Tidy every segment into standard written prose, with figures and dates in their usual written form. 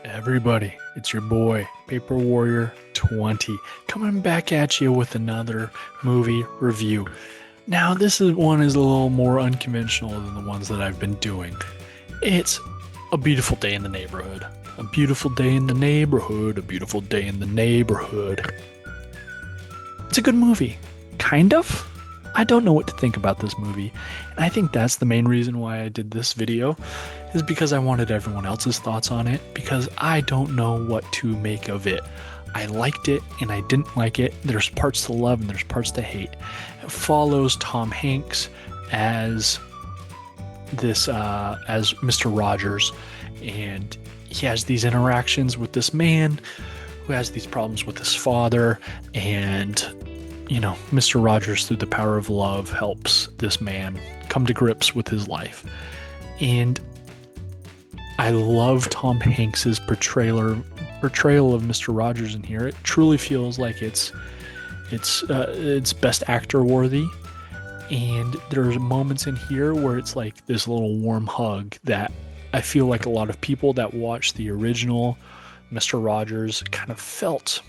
Everybody, it's your boy, Paper Warrior 20, coming back at you with another movie review. Now, one is a little more unconventional than the ones that I've been doing. It's A Beautiful Day in the Neighborhood. A beautiful day in the neighborhood, a beautiful day in the neighborhood. It's a good movie. Kind of. I don't know what to think about this movie. And I think that's the main reason why I did this video, is because I wanted everyone else's thoughts on it, because I don't know what to make of it. I liked it and I didn't like it. There's parts to love and there's parts to hate. It follows Tom Hanks as as Mr. Rogers, and he has these interactions with this man who has these problems with his father, and Mr. Rogers, through the power of love, helps this man come to grips with his life. And I love Tom Hanks's portrayal of Mr. Rogers in here. It truly feels like it's best actor worthy. And there's moments in here where it's like this little warm hug that I feel like a lot of people that watched the original Mr. Rogers kind of felt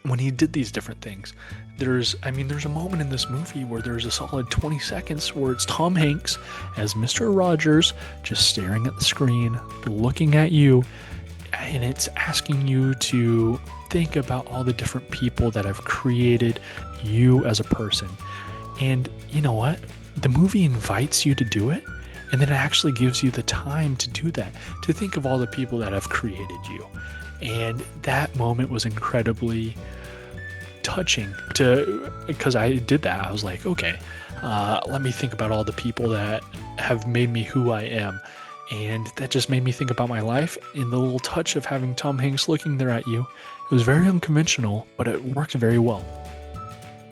when he did these different things. There's a moment in this movie where there's a solid 20 seconds where it's Tom Hanks as Mr. Rogers just staring at the screen, looking at you, and it's asking you to think about all the different people that have created you as a person. And you know what? The movie invites you to do it, and then it actually gives you the time to do that, to think of all the people that have created you. And that moment was incredibly touching, because I did that. I was like, okay, let me think about all the people that have made me who I am. And that just made me think about my life, and the little touch of having Tom Hanks looking there at you. It was very unconventional, but it worked very well.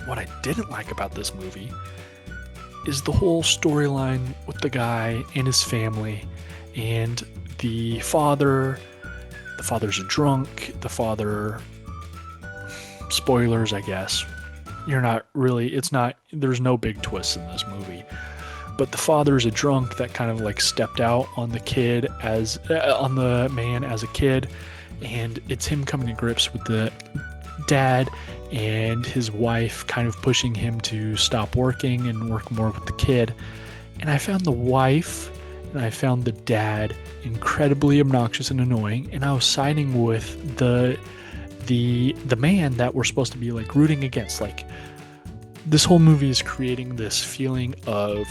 What I didn't like about this movie is the whole storyline with the guy and his family, and the father. The father's a drunk. The father, spoilers, I guess. There's no big twists in this movie. But the father's a drunk that kind of like stepped out on on the man as a kid. And it's him coming to grips with the dad and his wife kind of pushing him to stop working and work more with the kid. And I found the wife and I found the dad incredibly obnoxious and annoying, and I was siding with the man that we're supposed to be like rooting against. Like, this whole movie is creating this feeling of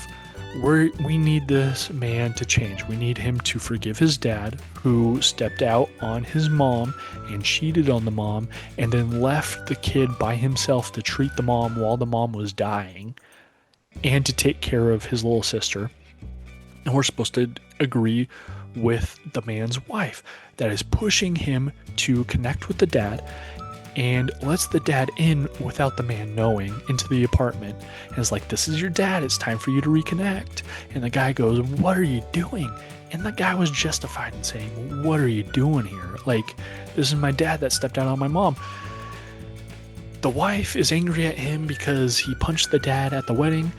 we need this man to change. We need him to forgive his dad, who stepped out on his mom and cheated on the mom, and then left the kid by himself to treat the mom while the mom was dying, and to take care of his little sister. And we're supposed to agree with the man's wife that is pushing him to connect with the dad, and lets the dad in without the man knowing into the apartment, and is like, this is your dad, it's time for you to reconnect. And the guy goes, what are you doing? And the guy was justified in saying, what are you doing here? Like, this is my dad that stepped out on my mom. The wife is angry at him because he punched the dad at the wedding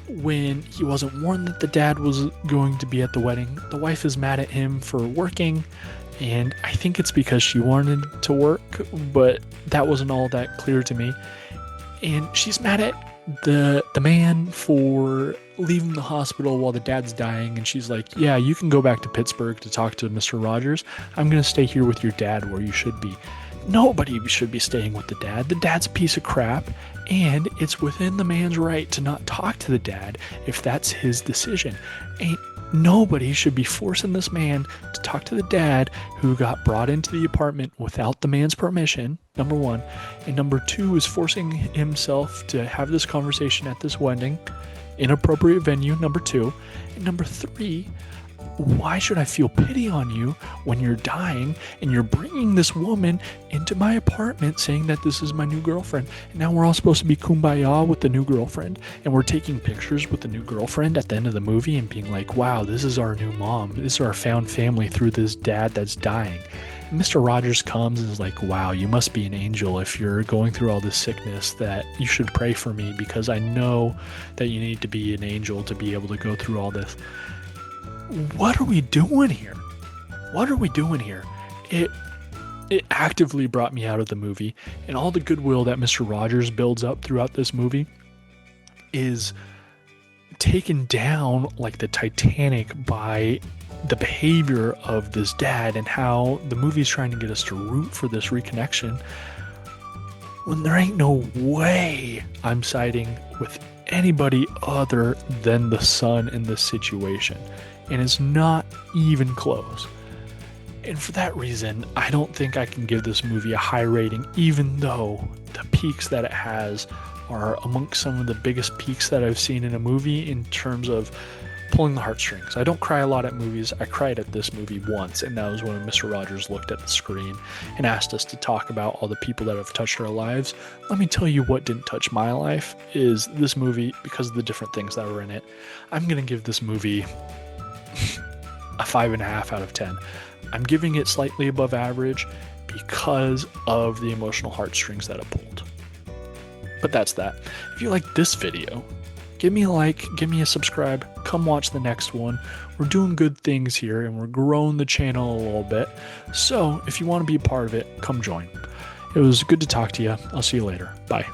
when he wasn't warned that the dad was going to be at the wedding. The wife is mad at him for working, and I think it's because she wanted to work, but that wasn't all that clear to me. And she's mad at the man for leaving the hospital while the dad's dying, and she's like, yeah, you can go back to Pittsburgh to talk to Mr. Rogers. I'm going to stay here with your dad where you should be. Nobody should be staying with the dad. The dad's a piece of crap, and it's within the man's right to not talk to the dad if that's his decision. Nobody should be forcing this man to talk to the dad who got brought into the apartment without the man's permission, number one. And number two is forcing himself to have this conversation at this wedding, inappropriate venue, number two. And number three, why should I feel pity on you when you're dying and you're bringing this woman into my apartment saying that this is my new girlfriend? And now we're all supposed to be kumbaya with the new girlfriend, and we're taking pictures with the new girlfriend at the end of the movie and being like, wow, this is our new mom. This is our found family through this dad that's dying. And Mr. Rogers comes and is like, wow, you must be an angel if you're going through all this sickness, that you should pray for me because I know that you need to be an angel to be able to go through all this. What are we doing here? What are we doing here? it it actively brought me out of the movie, and all the goodwill that Mr. Rogers builds up throughout this movie is taken down like the Titanic by the behavior of this dad, and how the movie's trying to get us to root for this reconnection when there ain't no way I'm siding with anybody other than the son in this situation. And it's not even close. And for that reason, I don't think I can give this movie a high rating, even though the peaks that it has are amongst some of the biggest peaks that I've seen in a movie in terms of pulling the heartstrings. I don't cry a lot at movies. I cried at this movie once, and that was when Mr. Rogers looked at the screen and asked us to talk about all the people that have touched our lives. Let me tell you what didn't touch my life is this movie, because of the different things that were in it. I'm going to give this movie a 5.5 out of 10. I'm giving it slightly above average because of the emotional heartstrings that it pulled. But that's that. If you like this video, give me a like, give me a subscribe, come watch the next one. We're doing good things here and we're growing the channel a little bit. So if you want to be a part of it, come join. It was good to talk to you. I'll see you later. Bye.